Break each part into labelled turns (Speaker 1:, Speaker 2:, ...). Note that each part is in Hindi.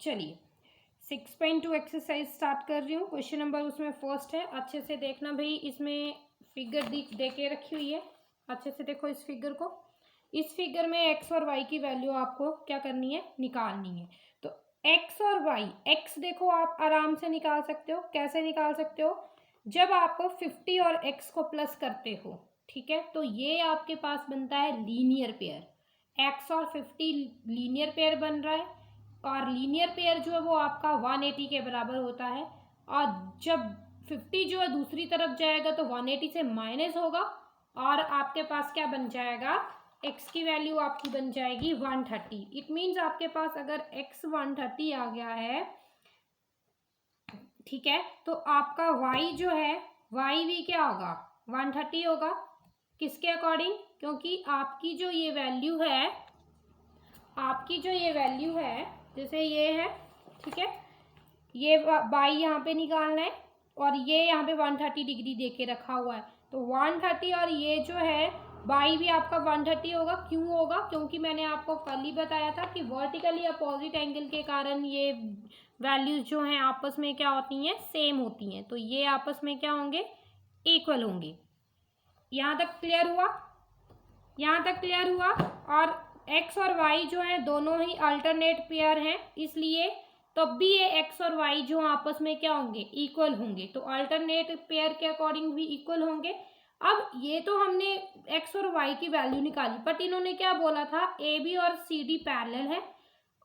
Speaker 1: चलिए 6.2 एक्सरसाइज स्टार्ट कर रही हूँ। क्वेश्चन नंबर उसमें फर्स्ट है, अच्छे से देखना भाई। इसमें फिगर दे के रखी हुई है, अच्छे से देखो इस फिगर को। इस फिगर में एक्स और वाई की वैल्यू आपको क्या करनी है, निकालनी है। तो एक्स और वाई, एक्स देखो आप आराम से निकाल सकते हो। कैसे निकाल सकते हो, जब आप 50 और एक्स को प्लस करते हो, ठीक है, तो ये आपके पास बनता है लीनियर पेयर। एक्स और 50 लीनियर पेयर बन रहा है, और लीनियर पेयर जो है वो आपका 180 के बराबर होता है। और जब 50 जो है दूसरी तरफ जाएगा तो 180 से माइनस होगा, और आपके पास क्या बन जाएगा, x की वैल्यू आपकी बन जाएगी 130। इट मीन्स आपके पास अगर x 130 आ गया है, ठीक है, तो आपका y जो है y भी क्या होगा, 130 होगा। किसके अकॉर्डिंग, क्योंकि आपकी जो ये वैल्यू है, जैसे ये है, ठीक है, ये बाई यहाँ पे निकालना है, और ये यहाँ पे 130 डिग्री दे के रखा हुआ है। तो 130 और ये जो है बाई भी आपका 130 होगा। क्यों होगा, क्योंकि मैंने आपको कल ही बताया था कि वर्टिकली अपोजिट एंगल के कारण ये वैल्यूज जो हैं आपस में क्या होती हैं, सेम होती हैं। तो ये आपस में क्या होंगे, इक्वल होंगे। यहाँ तक क्लियर हुआ, यहाँ तक क्लियर हुआ। और एक्स और वाई जो है दोनों ही अल्टरनेट पेयर हैं, इसलिए तब भी ये एक्स और वाई जो आपस में क्या होंगे, इक्वल होंगे। तो अल्टरनेट पेयर के अकॉर्डिंग भी इक्वल होंगे। अब ये तो हमने एक्स और वाई की वैल्यू निकाली, बट इन्होंने क्या बोला था, ए बी और सी डी पैरेलल है।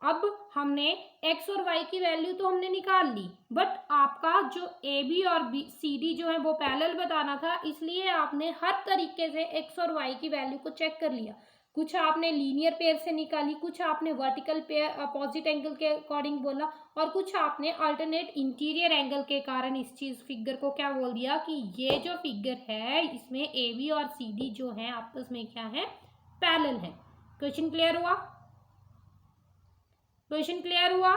Speaker 1: अब हमने एक्स और वाई की वैल्यू तो हमने निकाल ली, बट आपका जो ए बी और सी डी जो है वो पैरेलल बताना था, इसलिए आपने हर तरीके से एक्स और वाई की वैल्यू को चेक कर लिया। कुछ आपने लीनियर पेयर से निकाली, कुछ आपने वर्टिकल पेयर अपोजिट एंगल के अकॉर्डिंग बोला, और कुछ आपने अल्टरनेट इंटीरियर एंगल के कारण इस चीज फिगर को क्या बोल दिया कि ये जो फिगर है इसमें ए बी और सी डी जो है आपस में क्या है, पैरेलल है। क्वेश्चन क्लियर हुआ, क्वेश्चन क्लियर हुआ।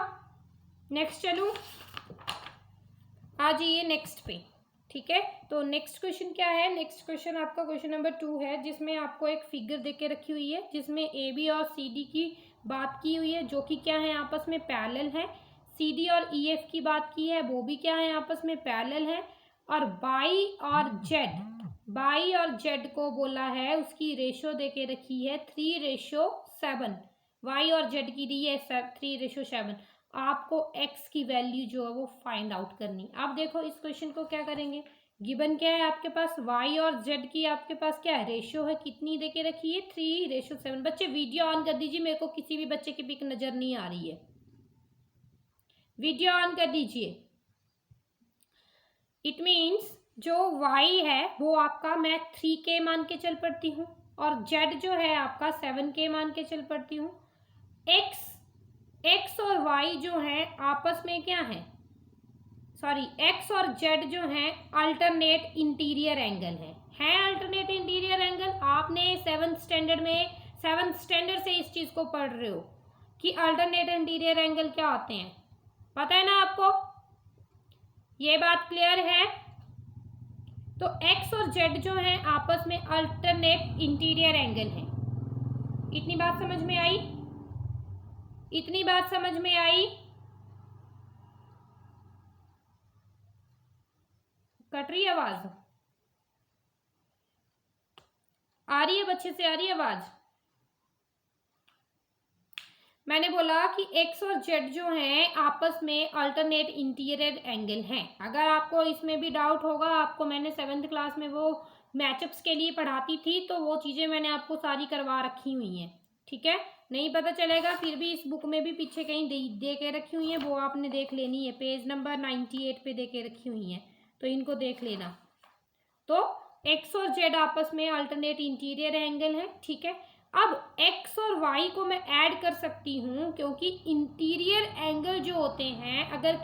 Speaker 1: नेक्स्ट चलूं, आ जाइए नेक्स्ट पे, ठीक है। तो नेक्स्ट क्वेश्चन क्या है, नेक्स्ट क्वेश्चन आपका क्वेश्चन नंबर 2 है, जिसमें आपको एक फिगर देके रखी हुई है, जिसमें ए बी और सी डी की बात की हुई है, जो कि क्या है, आपस में पैरेलल है। सी डी और ई एफ की बात की है, वो भी क्या है, आपस में पैरेलल है। और बाई और जेड को बोला है, उसकी रेशो देके रखी है 3:7। वाई और जेड की दी है 3:7। आपको x की वैल्यू जो है वो फाइंड आउट करनी। अब देखो इस क्वेश्चन को क्या करेंगे, गिवन क्या है आपके पास, y और z की आपके पास क्या है, रेशियो है, कितनी देके रखी है, 3:7। बच्चे वीडियो ऑन कर दीजिए, मेरे को किसी भी बच्चे की पिक नजर नहीं आ रही है, वीडियो ऑन कर दीजिए। इट मीन्स जो y है वो आपका मैं 3k मान के चल पड़ती हूँ, और z जो है आपका 7k मान के चल पड़ती हूँ। x और y जो है आपस में क्या है, सॉरी x और z जो है अल्टरनेट इंटीरियर एंगल है अल्टरनेट इंटीरियर एंगल। आपने 7th स्टैंडर्ड से इस चीज को पढ़ रहे हो कि अल्टरनेट इंटीरियर एंगल क्या होते हैं, पता है ना आपको, ये बात क्लियर है। तो x और z जो है आपस में अल्टरनेट इंटीरियर एंगल है। इतनी बात समझ में आई, इतनी बात समझ में आई। कट रही आवाज, आ रही है बच्चे से, आ रही है आवाज। मैंने बोला कि x और z जो हैं आपस में अल्टरनेट इंटीरियर एंगल हैं। अगर आपको इसमें भी डाउट होगा, आपको मैंने 7th क्लास में वो मैचअप्स के लिए पढ़ाती थी, तो वो चीज़ें मैंने आपको सारी करवा रखी हुई हैं, ठीक है। नहीं पता चलेगा फिर भी इस बुक में भी पीछे कहीं दे के रखी हुई है, वो आपने देख लेनी है, पेज नंबर 98 पे दे के रखी हुई है, तो इनको देख लेना। तो x और z आपस में अल्टरनेट इंटीरियर एंगल है, ठीक है। अब x और y को मैं ऐड कर सकती हूँ, क्योंकि इंटीरियर एंगल जो होते हैं अगर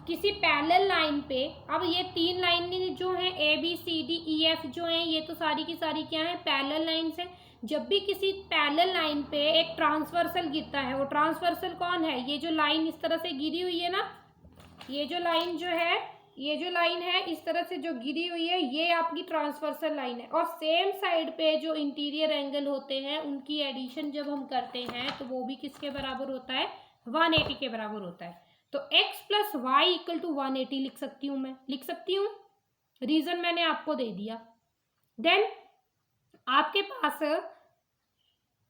Speaker 1: किसी पैरेलल लाइन पे, अब ये 3 लाइन जो है A B C D E F जो है, ये तो सारी की सारी क्या है, पैरेलल लाइंस है। जब भी किसी पैरेलल लाइन पे एक ट्रांसवर्सल गिरता है, वो ट्रांसवर्सल कौन है, ये जो लाइन इस तरह से गिरी हुई है ना, ये जो लाइन जो है, ये जो लाइन है इस तरह से जो गिरी हुई है, ये आपकी ट्रांसवर्सल लाइन है। और सेम साइड पे जो इंटीरियर एंगल होते हैं उनकी एडिशन जब हम करते हैं तो वो भी किसके बराबर होता है, 180 के बराबर होता है। तो x plus y equal to 180 लिख सकती हूँ, मैं लिख सकती हूँ। रीजन मैंने आपको दे दिया। देन आपके पास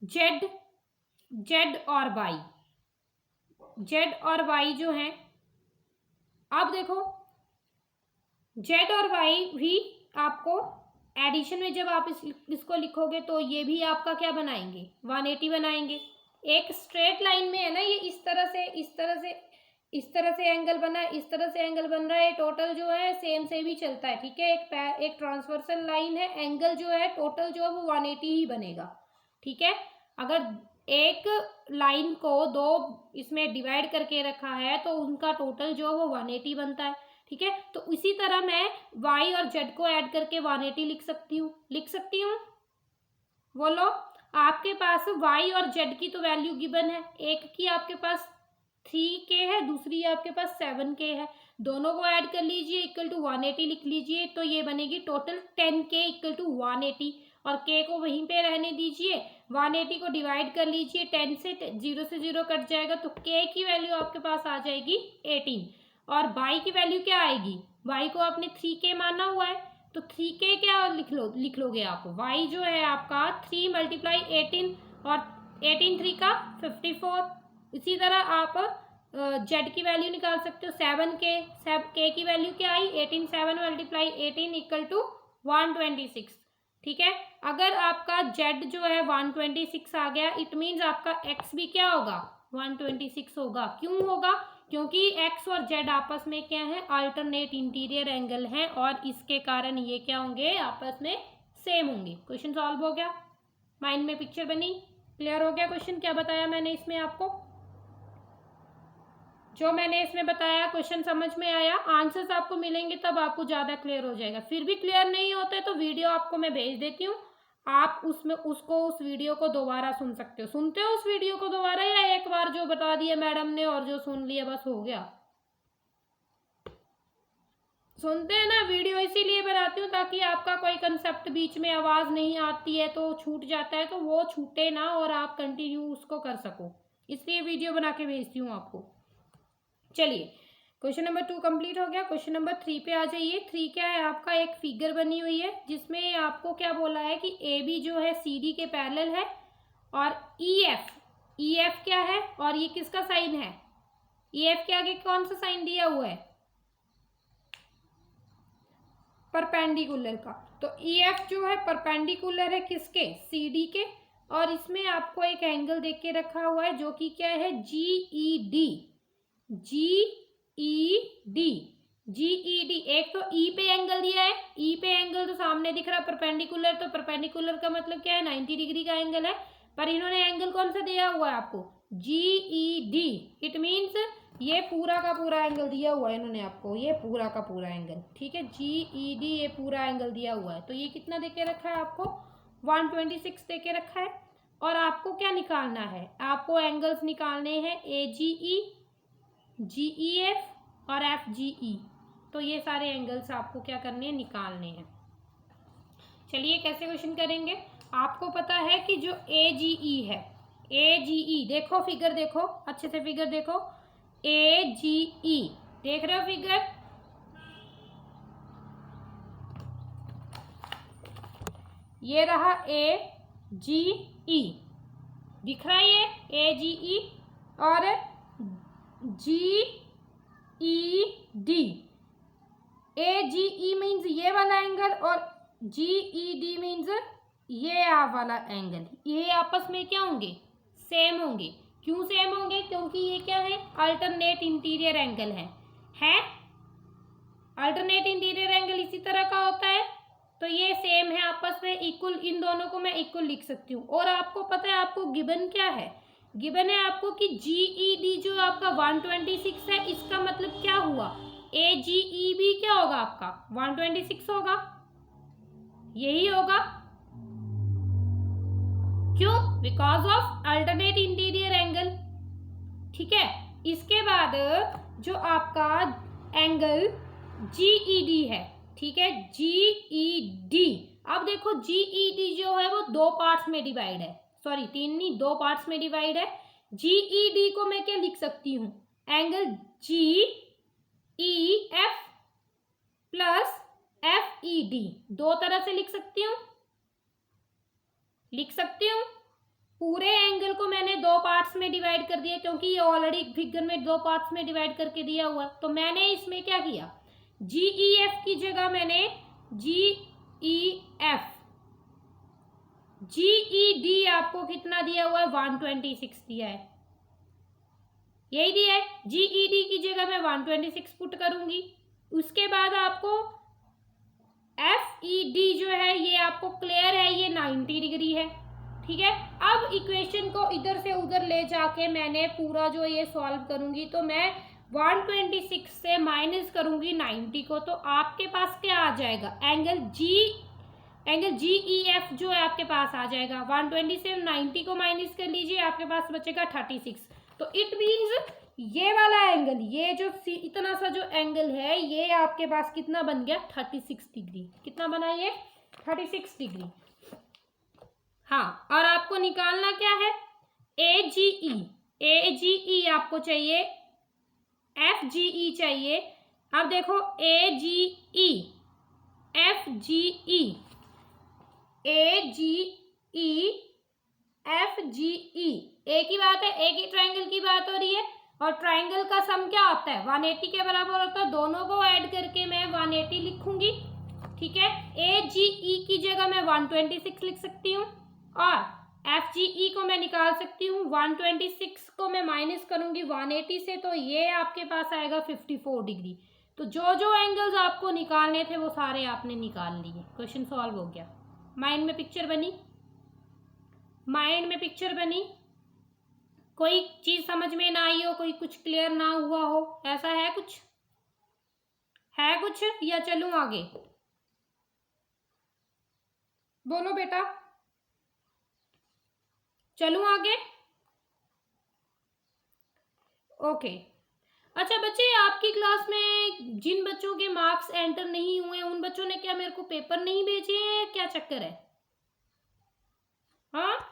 Speaker 1: जेड और वाई, जेड और वाई जो है, अब देखो जेड और वाई भी आपको एडिशन में जब आप इसको लिखोगे तो ये भी आपका क्या बनाएंगे, 180 बनाएंगे। एक स्ट्रेट लाइन में है ना, ये इस तरह से एंगल बना है, इस तरह से एंगल बन रहा है, टोटल जो है सेम से भी चलता है, ठीक है। एक ट्रांसवर्सल लाइन है, एंगल जो है टोटल जो है वो 180 ही बनेगा, ठीक है। अगर एक लाइन को दो इसमें डिवाइड करके रखा है तो उनका टोटल जो है वो 180 बनता है, ठीक है। तो इसी तरह मैं y और z को ऐड करके 180 लिख सकती हूँ। बोलो, आपके पास y और z की तो वैल्यू गिवन है, एक की आपके पास 3k है, दूसरी आपके पास 7k है, दोनों को ऐड कर लीजिए इक्वल टू 180 लिख लीजिए, तो ये बनेगी टोटल 10k इक्वल टू 180, और k को वहीं पे रहने दीजिए। 180 को डिवाइड कर लीजिए, 10 से 0 कट जाएगा, तो k की वैल्यू आपके पास आ जाएगी 18, और y की वैल्यू क्या आएगी, y को आपने 3k माना हुआ है, तो 3k क्या लिख लोगे आप, y जो है आपका 3 मल्टीप्लाई 18, और 18 3 का 54। इसी तरह आप z की वैल्यू निकाल सकते हो, 7k, k की वैल्यू क्या आई 18, 7 मल्टीप्लाई 18 इक्वल टू 126, ठीक है। अगर आपका z जो है 126 आ गया, इट मीन्स आपका x भी क्या होगा, 126 होगा। क्यों होगा, क्योंकि x और z आपस में क्या है, अल्टरनेट इंटीरियर एंगल है, और इसके कारण ये क्या होंगे, आपस में सेम होंगे। क्वेश्चन सॉल्व हो गया, माइंड में पिक्चर बनी, क्लियर हो गया क्वेश्चन, क्या बताया मैंने इसमें आपको, जो मैंने इसमें बताया क्वेश्चन समझ में आया, आंसर्स आपको मिलेंगे तब आपको ज़्यादा क्लियर हो जाएगा। फिर भी क्लियर नहीं होते तो वीडियो आपको मैं भेज देती हूँ, आप उसमें उस वीडियो को दोबारा सुन सकते हो। सुनते हो उस वीडियो को दोबारा, या एक बार जो बता दिया मैडम ने और जो सुन लिया बस हो गया। सुनते हैं ना, वीडियो इसीलिए बनाती हूँ ताकि आपका कोई कंसेप्ट बीच में आवाज़ नहीं आती है तो छूट जाता है, तो वो छूटे ना और आप कंटिन्यू उसको कर सको, इसलिए वीडियो बना के भेजती हूँ आपको। चलिए, क्वेश्चन नंबर 2 कंप्लीट हो गया। क्वेश्चन नंबर 3 पे आ जाइए। 3 क्या है आपका, एक फिगर बनी हुई है जिसमें आपको क्या बोला है कि ए बी जो है सी डी के पैरेलल है, और ई एफ क्या है, और ये किसका साइन है, ई एफ के आगे कौन सा साइन दिया हुआ है, परपेंडिकुलर का। तो ई एफ जो है परपेंडिकुलर है किसके, सी डी के, और इसमें आपको एक एंगल देख के रखा हुआ है जो कि क्या है, जी ई डी। एक तो ई पे एंगल दिया है, ई पे एंगल तो सामने दिख रहा है परपेंडिकुलर, तो परपेंडिकुलर का मतलब क्या है, 90 डिग्री का एंगल है, पर इन्होंने एंगल कौन सा दिया हुआ है आपको, जी ई डी। इट मीन्स ये पूरा का पूरा एंगल दिया हुआ है इन्होंने आपको, ये पूरा का पूरा एंगल, ठीक है, जी ई डी, ये पूरा एंगल दिया हुआ है। तो ये कितना देके रखा है आपको, 126 देके रखा है। और आपको क्या निकालना है, आपको एंगल्स निकालने हैं ए जी ई, जी ई एफ और एफ जी ई। तो ये सारे एंगल्स आपको क्या करने हैं, निकालने हैं। चलिए कैसे क्वेश्चन करेंगे, आपको पता है कि जो ए जी ई है, ए जी ई देखो फिगर, देखो अच्छे से फिगर देखो, ए जी ई देख रहे हो फिगर, ये रहा ए जी ई, दिख रहा है ये ए जी ई, और जी ई डी। ए जी ई मीन्स ये वाला एंगल, और जी ई डी मीन्स ये वाला एंगल, ये आपस में क्या होंगे, सेम होंगे। क्यों सेम होंगे, क्योंकि ये क्या है, अल्टरनेट इंटीरियर एंगल है अल्टरनेट इंटीरियर एंगल इसी तरह का होता है, तो ये सेम है आपस में, इक्वल, इन दोनों को मैं इक्वल लिख सकती हूँ। और आपको पता है आपको गिवन क्या है, गिवन है आपको कि जी ई डी जो आपका 126 है, इसका मतलब क्या हुआ, ए जी ई भी क्या होगा आपका 126 होगा, यही होगा। क्यों, because of alternate interior angle, ठीक है। इसके बाद जो आपका एंगल जी ई डी है, ठीक है, जी ई डी। अब देखो जी ई डी जो है वो 2 पार्ट्स में डिवाइड है, सॉरी 3 नहीं 2 पार्ट्स में डिवाइड है। GED को मैं क्या लिख सकती हूँ, एंगल GEF प्लस FED, दो तरह से लिख सकती हूँ, पूरे एंगल को मैंने दो पार्ट्स में डिवाइड कर दिया, क्योंकि ये ऑलरेडी फिगर में दो पार्ट्स में डिवाइड करके दिया हुआ। तो मैंने इसमें क्या किया, GEF की जगह मैंने GEF, GED आपको कितना दिया हुआ है, 126 दिया है, यही दिया है। GED की जगह मैं 126 पुट करूंगी। उसके बाद आपको FED जो है ये आपको क्लियर है, ये 90 डिग्री है, ठीक है। अब इक्वेशन को इधर से उधर ले जाके मैंने पूरा जो ये सॉल्व करूंगी, तो मैं 126 से माइनस करूंगी 90 को, तो आपके पास क्या आ जाएगा, एंगल GEF जो है आपके पास आ जाएगा। 120 से 90 को माइनस कर लीजिए, आपके पास बचेगा 36। तो इट मीन्स ये वाला एंगल, ये जो इतना सा जो एंगल है, ये आपके पास कितना बन गया, 36 डिग्री। कितना बना ये, 36 डिग्री। हाँ, और आपको निकालना क्या है, AGE आपको चाहिए, FGE चाहिए। अब देखो AGE, FGE, FGE एक ही बात है, एक ही ट्राइंगल की बात हो रही है। और ट्राइंगल का सम क्या होता है, 180 के बराबर होता है। दोनों को ऐड करके मैं 180 लिखूंगी, ठीक है। AGE की जगह मैं 126 लिख सकती हूँ, और FGE को मैं निकाल सकती हूँ। 126 को मैं माइनस करूंगी 180 से, तो ये आपके पास आएगा 54 डिग्री। तो जो जो एंगल्स आपको निकालने थे वो सारे आपने निकाल लिए, क्वेश्चन सॉल्व हो गया। माइंड में पिक्चर बनी, कोई चीज समझ में ना आई हो, कोई कुछ क्लियर ना हुआ हो, ऐसा है कुछ या चलूं आगे, बोलो बेटा, चलूं आगे, ओके। अच्छा बच्चे, आपकी क्लास में जिन बच्चों के मार्क्स एंटर नहीं हुए, उन बच्चों ने क्या मेरे को पेपर नहीं भेजे हैं, क्या चक्कर है? हाँ,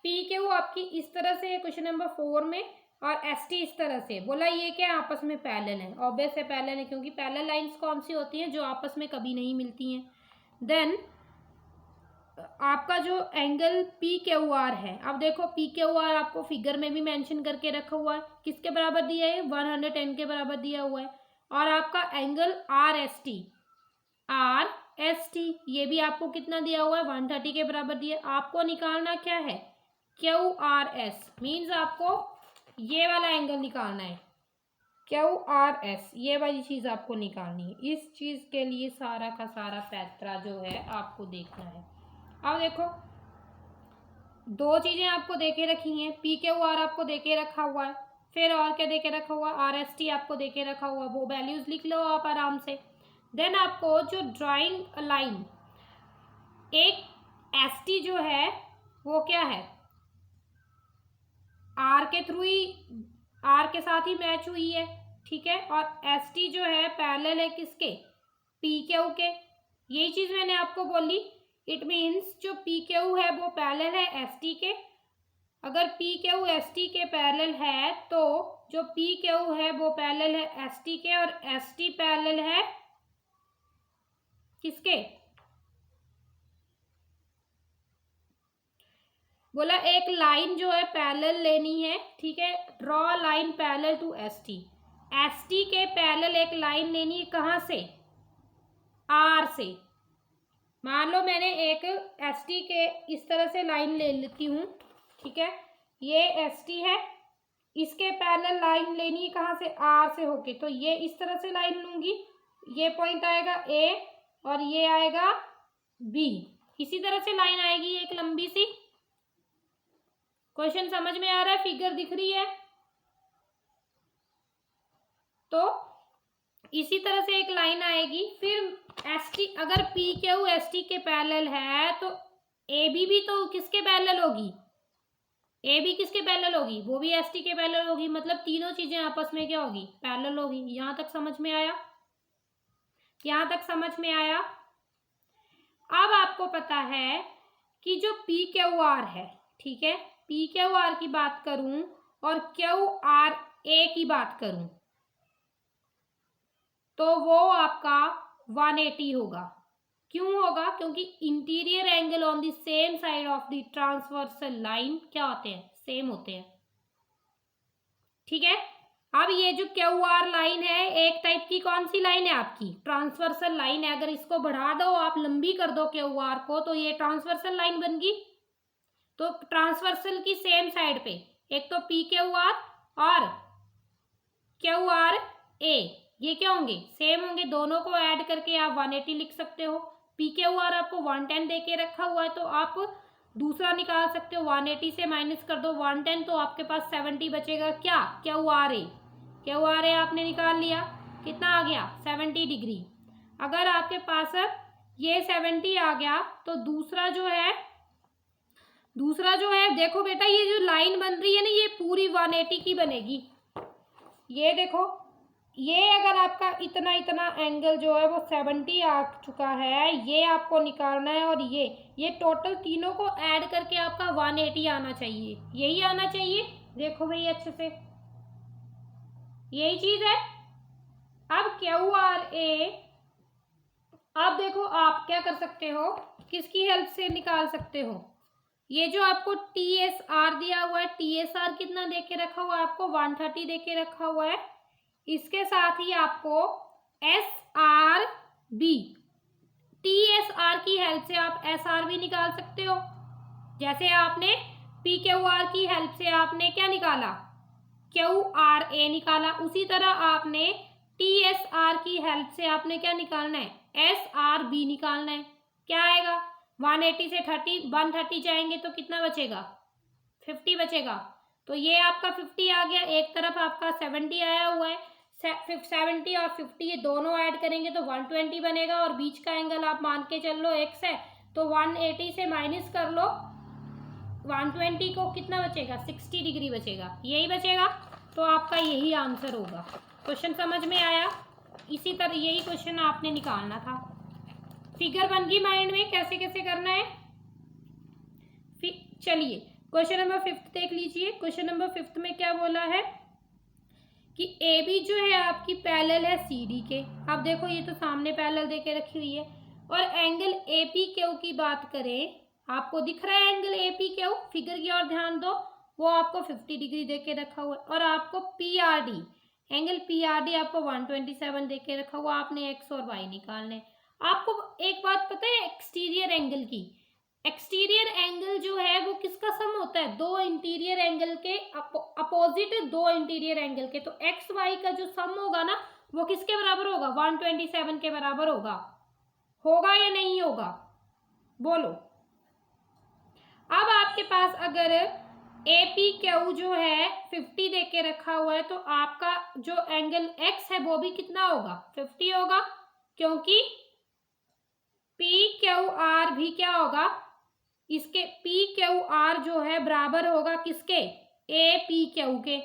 Speaker 1: PQ आपकी इस तरह से है क्वेश्चन नंबर 4 में, और ST इस तरह से। बोला ये क्या आपस में पैरेलल है, ऑब्वियस है पैरेलल है, क्योंकि पैरेलल लाइंस कौन सी होती हैं, जो आपस में कभी नहीं मिलती हैं। देन आपका जो एंगल PQR है, अब देखो PQR आपको फिगर में भी मेंशन करके रखा हुआ है, किसके बराबर दिया है, 110 के बराबर दिया हुआ है। और आपका एंगल RST ये भी आपको कितना दिया हुआ है, 130 के बराबर दिया। आपको निकालना क्या है, QRS, मीन्स आपको ये वाला एंगल निकालना है, QRS, ये वाली चीज आपको निकालनी है। इस चीज के लिए सारा का सारा पैतरा जो है आपको देखना है। अब देखो, दो चीजें आपको देके रखी हैं, PQR आपको देके रखा हुआ है, फिर और क्या देके रखा हुआ, RST आपको देके रखा हुआ, वो वैल्यूज लिख लो आप आराम से। देन आपको जो ड्राइंग लाइन, एक ST जो है वो क्या है, R के थ्रू ही, R के साथ ही मैच हुई है, ठीक है। और ST जो है पैरेलल है किसके, PQ के। यही चीज मैंने आपको बोली, इट मीन्स जो PQ है वो पैरेलल है ST के। अगर PQ ST के पैरेलल है, तो जो PQ है वो पैरेलल है ST के, और ST पैरेलल है किसके, बोला एक लाइन जो है पैरेलल लेनी है, ठीक है। Draw line parallel to ST, ST के पैरेलल एक लाइन लेनी है, कहाँ से, R से। मान लो मैंने एक ST के इस तरह से लाइन ले लेती हूँ, ठीक है। ये ST है, इसके पैरेलल लाइन लेनी है कहाँ से, R से होके, तो ये इस तरह से लाइन लूंगी, ये पॉइंट आएगा A और ये आएगा B, इसी तरह से लाइन आएगी एक लंबी सी। क्वेश्चन समझ में आ रहा है, फिगर दिख रही है? तो इसी तरह से एक लाइन आएगी। फिर ST, अगर PQ ST के पैरेलल है, तो AB भी तो किसके पैरेलल होगी, AB किसके पैरेलल होगी, वो भी ST के पैरेलल होगी। मतलब तीनों चीजें आपस में क्या होगी, पैरेलल होगी। यहां तक समझ में आया, यहां तक समझ में आया। अब आपको पता है कि जो PQR है, ठीक है, PQR की बात करूं और QRA की बात करूं तो वो आपका 180 होगा। क्यों होगा? क्योंकि interior angle on the same side of the transversal line क्या होते हैं? सेम होते हैं। ठीक है। अब ये जो QR लाइन है, एक टाइप की कौन सी लाइन है आपकी? ट्रांसवर्सल लाइन है। अगर इसको बढ़ा दो, आप लंबी कर दो QR को, तो ये ट्रांसवर्सल लाइन बन गई। तो ट्रांसवर्सल की सेम साइड पे एक तो PQR और QRA, ये क्या होंगे? सेम होंगे। दोनों को ऐड करके आप 180 लिख सकते हो। PQR आपको 110 दे के रखा हुआ है, तो आप दूसरा निकाल सकते हो। 180 से माइनस कर दो 110, तो आपके पास 70 बचेगा। क्या? QRA आपने निकाल लिया। कितना आ गया? 70 डिग्री। अगर आपके पास ये 70 आ गया तो दूसरा जो है देखो बेटा, ये जो लाइन बन रही है ना, ये पूरी 180 की बनेगी। ये देखो, ये अगर आपका इतना एंगल जो है वो 70 आ चुका है, ये आपको निकालना है। और ये टोटल तीनों को ऐड करके आपका 180 आना चाहिए। यही आना चाहिए। देखो भाई अच्छे से, यही चीज है। अब QRA, अब देखो आप क्या कर सकते हो, किसकी हेल्प से निकाल सकते हो? ये जो आपको TSR दिया हुआ है, TSR कितना दे के रखा हुआ है आपको? 130 दे के रखा हुआ है। इसके साथ ही आपको SRB, TSR की हेल्प से आप SRB निकाल सकते हो। जैसे आपने PQR की हेल्प से आपने क्या निकाला? QRA निकाला। उसी तरह आपने TSR की हेल्प से आपने क्या निकालना है? SRB निकालना है। क्या आएगा? 180 से 130 जाएंगे तो कितना बचेगा? 50 बचेगा। तो ये आपका 50 आ गया। एक तरफ आपका 70 आया हुआ है। 70 और 50 ये दोनों ऐड करेंगे तो 120 बनेगा। और बीच का एंगल आप मान के चल लो x है, तो 180 से माइनस कर लो 120 को, कितना बचेगा? 60 डिग्री बचेगा। यही बचेगा। तो आपका यही आंसर होगा। क्वेश्चन समझ में आया? इसी तरह यही क्वेश्चन आपने निकालना था। फिगर बन गई माइंड में कैसे कैसे करना है। चलिए क्वेश्चन नंबर 5 देख लीजिए। क्वेश्चन नंबर 5 में क्या बोला है कि AB जो है आपकी पैरेलल है CD के। अब देखो ये तो सामने पैरेलल दे के रखी हुई है। और एंगल APQ की बात करें, आपको दिख रहा है एंगल APQ? फिगर की ओर ध्यान दो, वो आपको 50 डिग्री दे के रखा हुआ है। और आपको PRD, एंगल PRD आपको 127 दे के रखा हुआ। आपने एक्स और वाई निकालने। आपको एक बात पता है एक्सटीरियर एंगल की? एक्सटीरियर एंगल जो है वो किसका सम होता है? दो इंटीरियर एंगल के अपोजिट, दो इंटीरियर एंगल के। तो एक्स वाई का जो सम होगा ना, वो किसके बराबर होगा? 127 के बराबर होगा। होगा या नहीं होगा? बोलो। अब आपके पास अगर APQ जो है 50 दे के रखा हुआ है, तो आपका जो एंगल x है वो भी कितना होगा? 50 होगा। क्योंकि PQR भी क्या होगा? इसके PQR जो है बराबर होगा किसके? APQ के।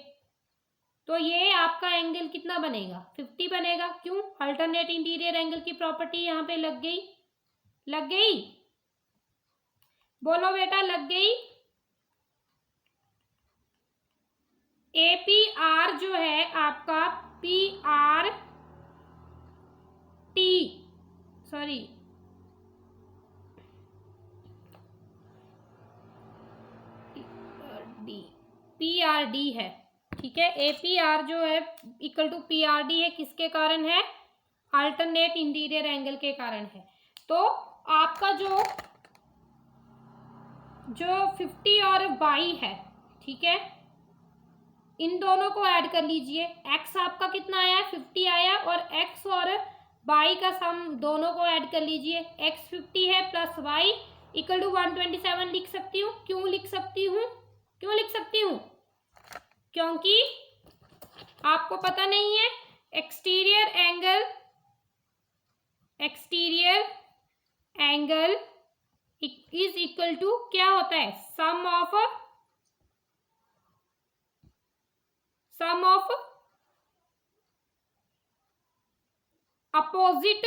Speaker 1: तो ये आपका एंगल कितना बनेगा? 50 बनेगा। क्यों? अल्टरनेट इंटीरियर एंगल की प्रॉपर्टी यहाँ पे लग गई। लग गई? बोलो बेटा, लग गई? APR जो है आपका PRD है। ठीक है। APR जो है इक्वल टू PRD है। किसके कारण है? अल्टरनेट इंटीरियर एंगल के कारण है। तो आपका जो 50 और y है, ठीक है, इन दोनों को ऐड कर लीजिए। x आपका कितना आया? 50 आया। और x और y का सम दोनों को ऐड कर लीजिए। x 50 है प्लस y इक्वल टू 127 लिख सकती हूँ। क्यों लिख सकती हूँ? क्यों लिख सकती हूँ? क्योंकि आपको पता नहीं है exterior angle is equal to क्या होता है? Sum of opposite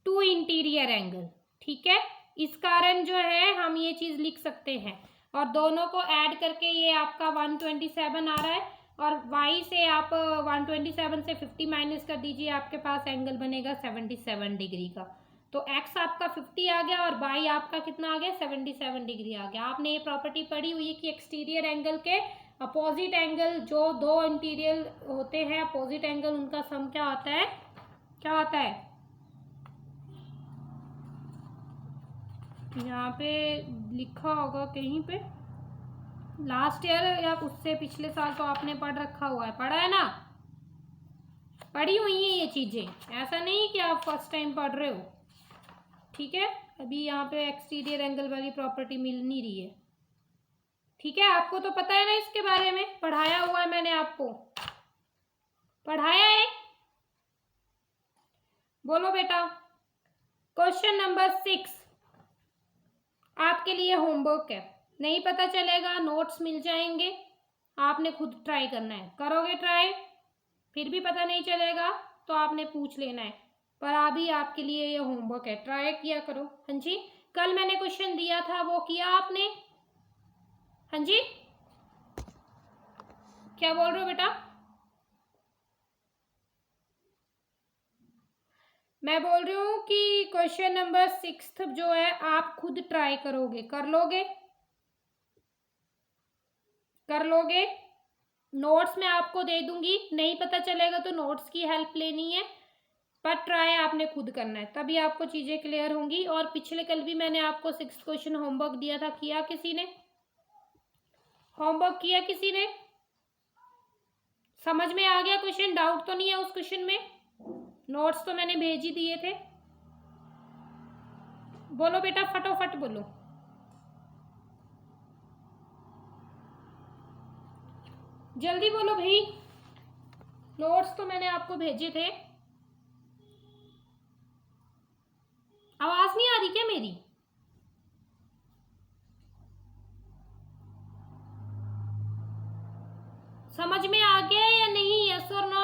Speaker 1: to interior angle. ठीक है। इस कारण जो है हम ये चीज लिख सकते हैं। और दोनों को ऐड करके ये आपका 127 आ रहा है। और y से आप 127 से 50 माइनस कर दीजिए, आपके पास एंगल बनेगा 77 डिग्री का। तो x आपका 50 आ गया और y आपका कितना आ गया, 77 डिग्री आ गया। आपने ये प्रॉपर्टी पढ़ी हुई है कि एक्सटीरियर एंगल के अपोजिट एंगल, जो दो इंटीरियर होते हैं अपोजिट एंगल, उनका सम क्या होता है, क्या होता है। यहाँ पे लिखा होगा कहीं पे, लास्ट ईयर या उससे पिछले साल तो आपने पढ़ रखा हुआ है, पढ़ा है ना, पढ़ी हुई है ये चीजें, ऐसा नहीं कि आप फर्स्ट टाइम पढ़ रहे हो। ठीक है, अभी यहाँ पे एक्सटीरियर एंगल वाली प्रॉपर्टी मिल नहीं रही है। ठीक है, आपको तो पता है ना इसके बारे में, पढ़ाया हुआ है मैंने आपको, पढ़ाया है। बोलो बेटा। क्वेश्चन नंबर 6 आपके लिए होमवर्क है, नहीं पता चलेगा नोट्स मिल जाएंगे, आपने खुद ट्राई करना है। करोगे ट्राई, फिर भी पता नहीं चलेगा तो आपने पूछ लेना है, पर अभी आपके लिए ये होमवर्क है, ट्राई किया करो। हाँ जी, कल मैंने क्वेश्चन दिया था वो किया आपने। हाँ जी, क्या बोल रहे हो बेटा। मैं बोल रही हूँ कि क्वेश्चन नंबर 6 जो है आप खुद ट्राई करोगे, कर लोगे, कर लोगे। नोट्स मैं आपको दे दूंगी, नहीं पता चलेगा तो नोट्स की हेल्प लेनी है, पर ट्राई आपने खुद करना है, तभी आपको चीजें क्लियर होंगी। और पिछले कल भी मैंने आपको 6 क्वेश्चन होमवर्क दिया था, किया किसी ने, होमवर्क किया किसी ने, समझ में आ गया क्वेश्चन, डाउट तो नहीं है उस क्वेश्चन में, नोट्स तो मैंने भेज ही दिए थे। बोलो बेटा, फटोफट बोलो। जल्दी बोलो भाई, नोट्स तो मैंने आपको भेजे थे। आवाज नहीं आ रही क्या मेरी। समझ में आ गया या नहीं, यस और नो।